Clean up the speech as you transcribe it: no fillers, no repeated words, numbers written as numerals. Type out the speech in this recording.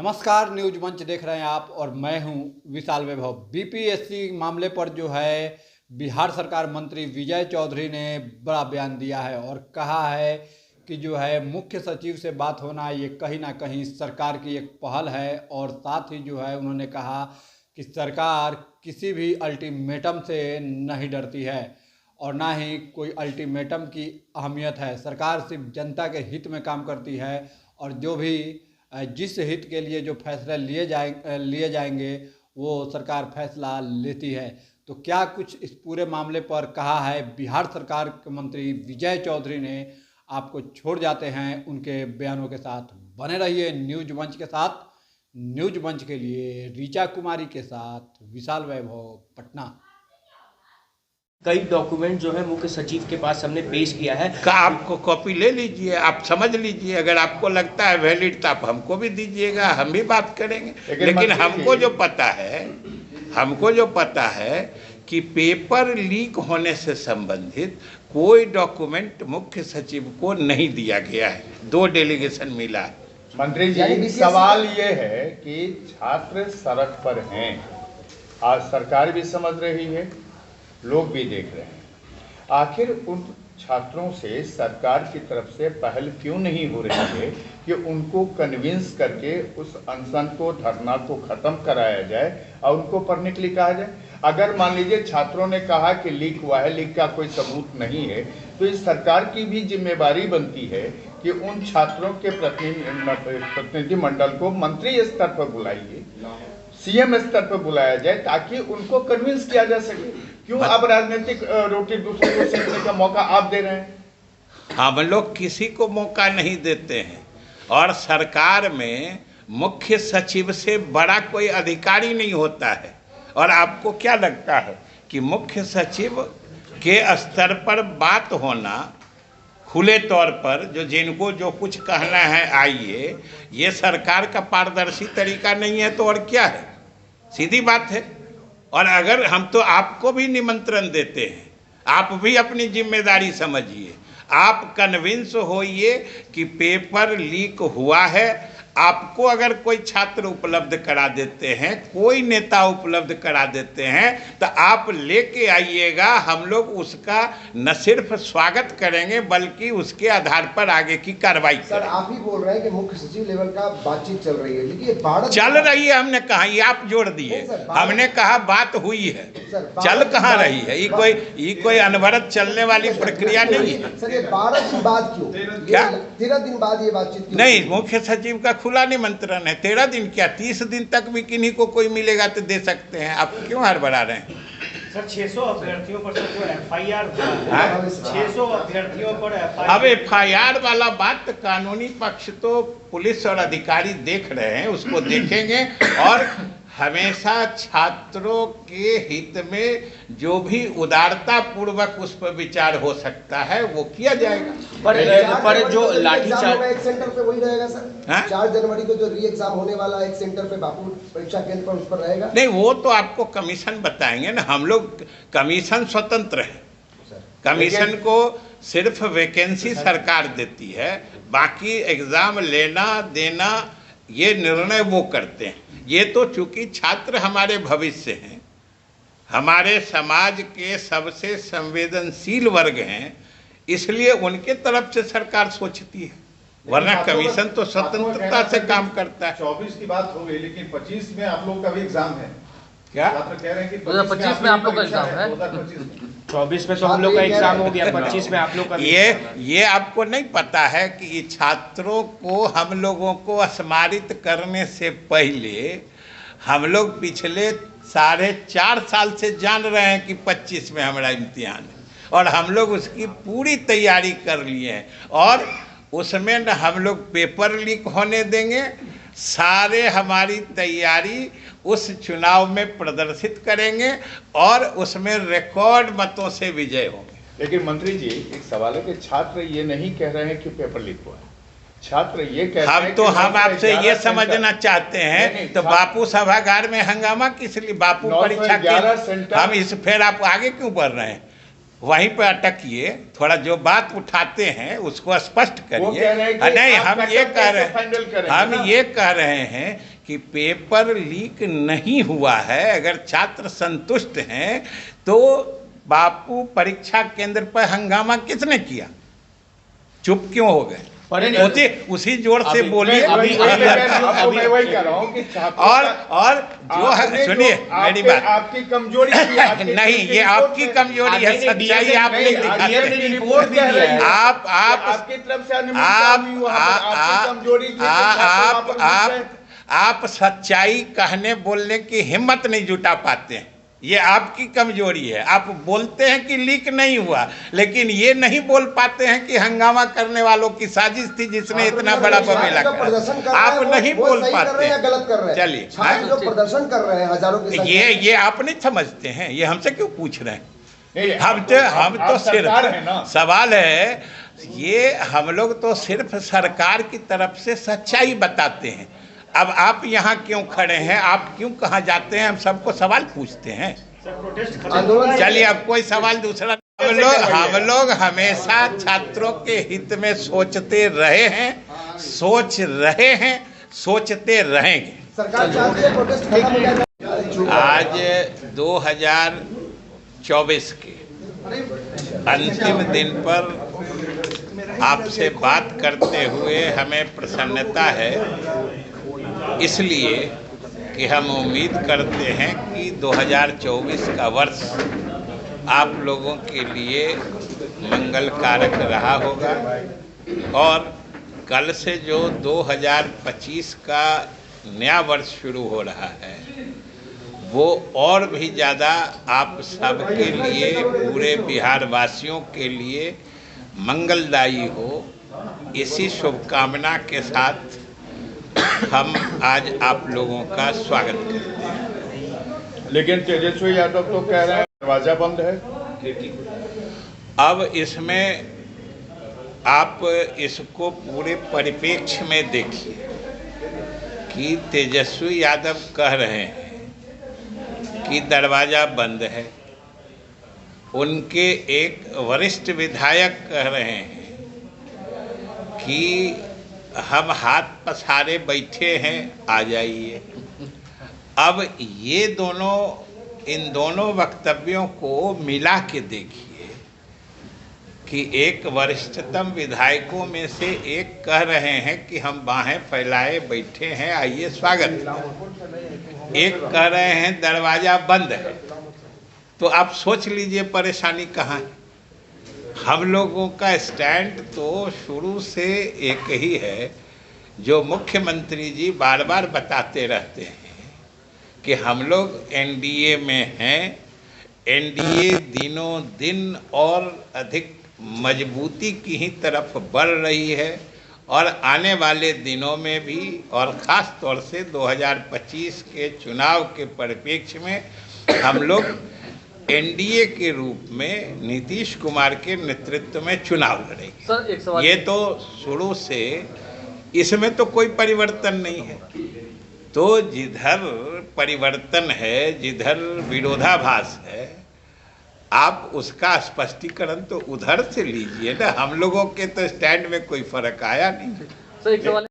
नमस्कार, न्यूज मंच देख रहे हैं आप और मैं हूं विशाल वैभव। बीपीएससी मामले पर जो है बिहार सरकार मंत्री विजय चौधरी ने बड़ा बयान दिया है और कहा है कि जो है मुख्य सचिव से बात होना ये कहीं ना कहीं सरकार की एक पहल है। और साथ ही जो है उन्होंने कहा कि सरकार किसी भी अल्टीमेटम से नहीं डरती है और ना ही कोई अल्टीमेटम की अहमियत है। सरकार सिर्फ जनता के हित में काम करती है और जो भी जिस हित के लिए जो फैसले लिए जाएंगे वो सरकार फैसला लेती है। तो क्या कुछ इस पूरे मामले पर कहा है बिहार सरकार के मंत्री विजय चौधरी ने, आपको छोड़ जाते हैं उनके बयानों के साथ। बने रहिए न्यूज मंच के साथ। न्यूज मंच के लिए ऋचा कुमारी के साथ विशाल वैभव, पटना। कई डॉक्यूमेंट जो है मुख्य सचिव के पास हमने पेश किया है। का आपको कॉपी ले लीजिए, आप समझ लीजिए, अगर आपको लगता है वैलिड तो आप हमको भी दीजिएगा, हम भी बात करेंगे। लेकिन हमको जो पता है कि पेपर लीक होने से संबंधित कोई डॉक्यूमेंट मुख्य सचिव को नहीं दिया गया है। 2 डेलीगेशन मिला है। मंत्री जी, सवाल ये है कि छात्र सड़क पर हैं, आज सरकार भी समझ रही है, लोग भी देख रहे हैं। आखिर उन छात्रों से सरकार की तरफ से पहल क्यों नहीं हो रही है कि उनको कन्विंस करके उस अनशन को, धरना को खत्म कराया जाए और उनको पढ़ने के लिए कहा जाए। अगर मान लीजिए छात्रों ने कहा कि लीक हुआ है, लीक का कोई सबूत नहीं है, तो इस सरकार की भी जिम्मेदारी बनती है कि उन छात्रों के प्रतिनिधि मंडल को मंत्री स्तर पर बुलाइए, सीएम स्तर पर बुलाया जाए ताकि उनको कन्विंस किया जा सके। क्यों अब राजनीतिक रोटी दूसरों को सेकने का मौका आप दे रहे हैं? हम लोग किसी को मौका नहीं देते हैं और सरकार में मुख्य सचिव से बड़ा कोई अधिकारी नहीं होता है। और आपको क्या लगता है कि मुख्य सचिव के स्तर पर बात होना खुले तौर पर, जो जिनको जो कुछ कहना है आइए, ये सरकार का पारदर्शी तरीका नहीं है तो और क्या है? सीधी बात है। और अगर हम तो आपको भी निमंत्रण देते हैं, आप भी अपनी जिम्मेदारी समझिए, आप कन्विंस होइए कि पेपर लीक हुआ है। आपको अगर कोई छात्र उपलब्ध करा देते हैं, कोई नेता उपलब्ध करा देते हैं, तो आप लेके आइएगा। हम लोग उसका न सिर्फ स्वागत करेंगे बल्कि उसके आधार पर आगे की कार्रवाई करेंगे। सर, आप ही बोल रहे हैं कि मुख्य सचिव लेवल का बातचीत चल रही है, लेकिन ये चल रही है हमने कहा, ये आप जोड़ दिए। हमने कहा बात हुई है, चल कहाँ रही है? ये कोई अनवरत चलने वाली प्रक्रिया नहीं है। सर, ये 12 दिन बाद क्यों? क्या 13 दिन बाद ये बातचीत क्यों? नहीं, मुख्य सचिव का खुला निमंत्रण है। 13 दिन क्या, 30 दिन तक भी किन्हीं को कोई मिलेगा तो दे सकते हैं। आप क्यों हड़बड़ा रहे हैं? सर, 600 अभ्यर्थियों पर जो एफआईआर 600 अभ्यर्थियों पर अब एफआईआर वाला बात कानूनी पक्ष तो पुलिस और अधिकारी देख रहे हैं, उसको देखेंगे और हमेशा छात्रों के हित में जो भी उदारता पूर्वक उस पर विचार हो सकता है वो किया जाएगा। पर जो लाठीचार्ज एक सेंटर पे वही रहेगा सर। 4 जनवरी को जो री एग्जाम होने वाला एक सेंटर पे बापू परीक्षा केंद्र पर उस पर रहेगा। नहीं, वो तो आपको कमीशन बताएंगे ना। हम लोग कमीशन स्वतंत्र है, कमीशन को सिर्फ वैकेंसी सरकार देती है, बाकी एग्जाम लेना देना ये निर्णय वो करते हैं। ये तो चूंकि छात्र हमारे भविष्य हैं, हमारे समाज के सबसे संवेदनशील वर्ग हैं, इसलिए उनके तरफ से सरकार सोचती है, वरना कमीशन तो स्वतंत्रता से काम करता है। 24 की बात हो गई, लेकिन 25 में आप लोग का भी एग्जाम है। क्या छात्र कह रहे हैं कि 2025 में आप लोग का एग्जाम है? 24 में तो हम लोग का एग्जाम हो गया, 25 में आप लोग का ये आपको नहीं पता है कि ये छात्रों को हम लोगों को स्मारित करने से पहले हम लोग पिछले 4.5 साल से जान रहे हैं कि 25 में हमारा इम्तिहान है और हम लोग उसकी पूरी तैयारी कर लिए हैं। और उसमें न हम लोग पेपर लीक होने देंगे, सारे हमारी तैयारी उस चुनाव में प्रदर्शित करेंगे और उसमें रिकॉर्ड मतों से विजय होंगे। लेकिन मंत्री जी, एक सवाल है कि छात्र ये नहीं कह रहे हैं कि पेपर लीक हुआ है, छात्र ये कह रहे हैं। हम आपसे ये समझना चाहते हैं तो बापू सभागार में हंगामा किस लिए? बापू परीक्षा के हम इस फिर आप आगे क्यों बढ़ रहे हैं? वहीं पर अटकिए, थोड़ा जो बात उठाते हैं उसको स्पष्ट वो करिए। कह रहे हैं कि नहीं, आप हम कटअप ये कह कैसे रहे फाइनल हैं, करेंगे हम ना? ये कह रहे हैं कि पेपर लीक नहीं हुआ है। अगर छात्र संतुष्ट हैं तो बापू परीक्षा केंद्र पर हंगामा किसने किया? चुप क्यों हो गए? उसी जोर से बोलिए। मैं वही कह रहा हूँ कि और जो है, सुनिए मेरी बात, आपकी कमजोरी नहीं, ये आपकी कमजोरी है, सच्चाई आप नहीं दिखाते। रिपोर्ट कह रही है आप आपकी तरफ से आपकी कमजोरी आप सच्चाई कहने बोलने की हिम्मत नहीं जुटा पाते हैं, ये आपकी कमजोरी है। आप बोलते हैं कि लीक नहीं हुआ, लेकिन ये नहीं बोल पाते हैं कि हंगामा करने वालों की साजिश थी जिसने इतना बड़ा बमेला किया। आप नहीं बोल पाते हैं, गलत कर रहे हैं। चलिए, जो प्रदर्शन कर रहे हैं हजारों की ये आप नहीं समझते हैं, ये हमसे क्यों पूछ रहे हैं? हम तो सिर्फ सवाल है, ये हम लोग तो सिर्फ सरकार की तरफ से सच्चाई बताते हैं। अब आप यहाँ क्यों खड़े हैं, आप क्यों कहाँ जाते हैं, हम सबको सवाल पूछते हैं। चलिए, अब कोई सवाल दूसरा। हम लोग हमेशा छात्रों के हित में सोचते रहे हैं, सोच रहे हैं, सोचते रहेंगे। सरकार चाहती है प्रोटेस्ट खत्म हो जाए। आज 2024 के अंतिम दिन पर आपसे बात करते हुए हमें प्रसन्नता है, इसलिए कि हम उम्मीद करते हैं कि 2024 का वर्ष आप लोगों के लिए मंगलकारक रहा होगा और कल से जो 2025 का नया वर्ष शुरू हो रहा है वो और भी ज़्यादा आप सब के लिए, पूरे बिहार वासियों के लिए मंगलदायी हो। इसी शुभकामना के साथ हम आज आप लोगों का स्वागत करते हैं। लेकिन तेजस्वी यादव तो कह रहे हैं दरवाजा बंद है। अब इसमें आप इसको पूरे परिप्रेक्ष्य में देखिए कि तेजस्वी यादव कह रहे हैं कि दरवाजा बंद है, उनके एक वरिष्ठ विधायक कह रहे हैं कि हम हाथ पसारे बैठे हैं, आ जाइए। अब ये दोनों, इन दोनों वक्तव्यों को मिला के देखिए कि एक वरिष्ठतम विधायकों में से एक कह रहे हैं कि हम बाहें फैलाए बैठे हैं, आइए स्वागत। एक कह रहे हैं दरवाजा बंद है। तो आप सोच लीजिए परेशानी कहाँ है। हम लोगों का स्टैंड तो शुरू से एक ही है, जो मुख्यमंत्री जी बार बार बताते रहते हैं कि हम लोग एनडीए में हैं। एनडीए दिनों दिन और अधिक मजबूती की ही तरफ बढ़ रही है और आने वाले दिनों में भी, और ख़ास तौर से 2025 के चुनाव के परिप्रेक्ष्य में हम लोग एनडीए के रूप में नीतीश कुमार के नेतृत्व में चुनाव लड़ेंगे। सर, एक सवाल ये तो शुरू से, इसमें तो कोई परिवर्तन नहीं है। तो जिधर परिवर्तन है, जिधर विरोधाभास है, आप उसका स्पष्टीकरण तो उधर से लीजिए ना। हम लोगों के तो स्टैंड में कोई फर्क आया नहीं। सर, एक सवाल